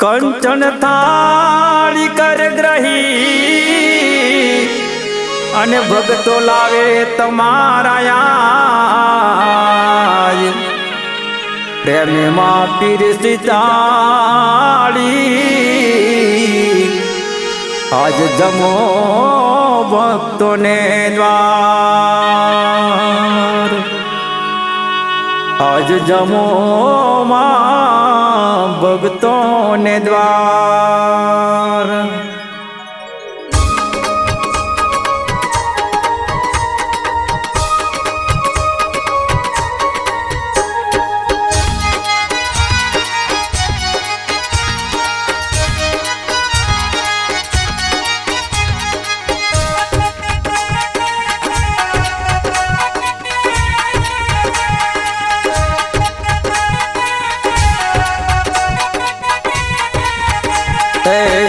कंचन थाली कर ग्रही अने भगतो लावे तमारा याद प्रेम मां पीरसी चाली आज जमो भक्तों ने द्वार आज जमो मां भक्तों ने द्वार।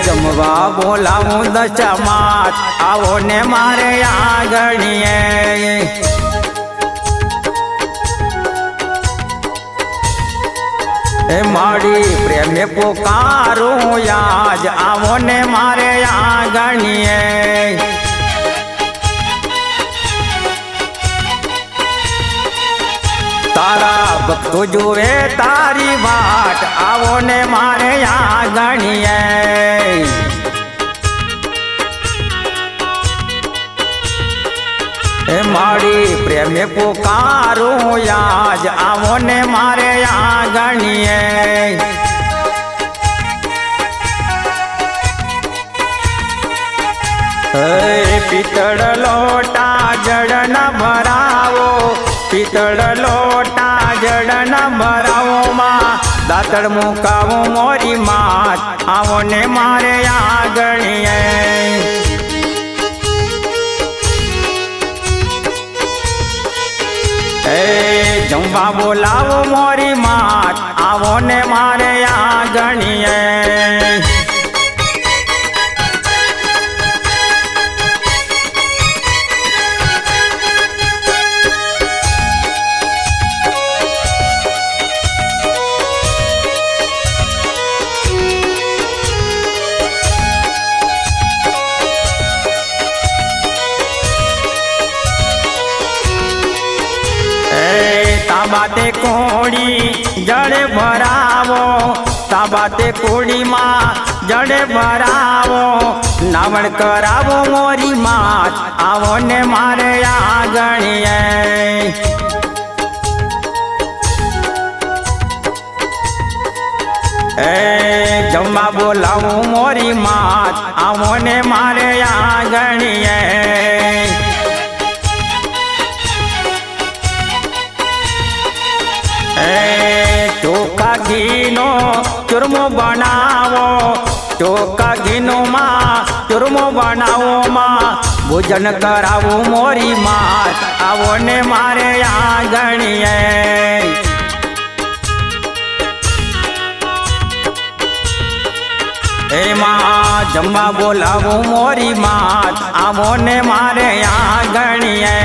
जमवा बोलाऊं दशा मात आवो ने मारे आगणिए माड़ी प्रेम पुकारूं याज आवो ने मारे आगणिए तारा भक्तो जुए तारी बाट आवो ने मारे आगणिए माड़ी प्रेम पुकारूं याज आवो ने मारे आगणिए पीतळ लोटा जड़ न भरावो पीतळ लोटा जड़ न भरावो मां दातड़ मुकावो मोरी मात आवो ने मारे आगणिए जमवा बोलावो मोरी मात आवो ने मारे आगणिए ताबाते कोड़ी जड़े भरावो ताबाते कोड़ी मां जड़े भरावो नावण करावो मोरी मात आवो ने मारे आगणिए जम्मा बोलाऊं मोरी मात आवो ने मारे आगणिए चोखा घीनो चूरमो बनावो चोखा घीनो मां चूरमो बनावो मां भोजन करावो मोरी मात आवो ने मारे आगणिए मां जम्मा बोलावो मोरी मात आवो ने मारे आगणिए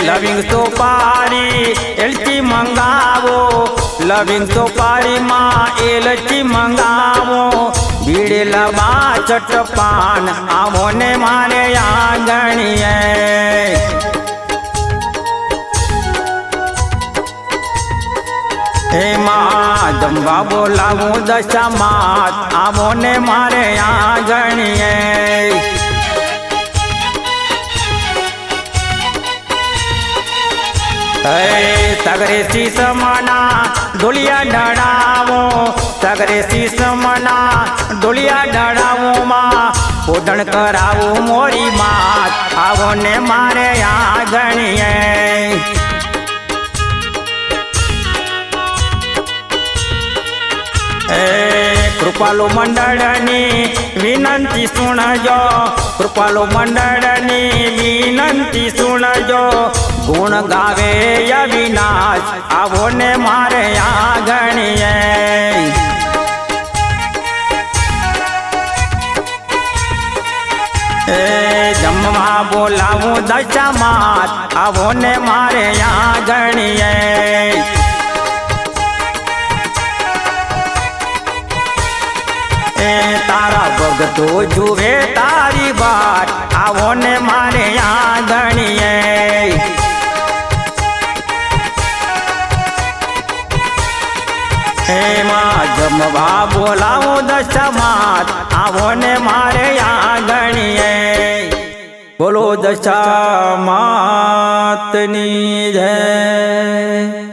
लविंग सोपारी एलची मंगावो लविंग सोपारी मां एलची मंगावो भीड़ लबा चटपान आवो ने मारे आगणिए मां जमवा बोलाऊं दशा मात आवो ने मारे आगणिए सगरे शीस मना डोलिया डड़ावो सगरे शीस मना डोलिया डड़ावो मां पोधण करावो मोरी मात आवो ने मारे आगणिए કૃપાલુ મંડળની વિનંતી સુણજો, કૃપાલુ મંડળની વિનંતી સુણજો, ગુણ ગાવે અવિનાશ આવો ને મારે આંગણીએ. જમવા બોલાવું દશામાત આવો ને મારે આંગણીએ. તારા ભગતો જુએ તારી બાત આવો ને મારે આંગણીએ. એમાં જમવા બોલાવો દશામાત આવો ને મારે આંગણીએ. બોલો દશામાતની જય.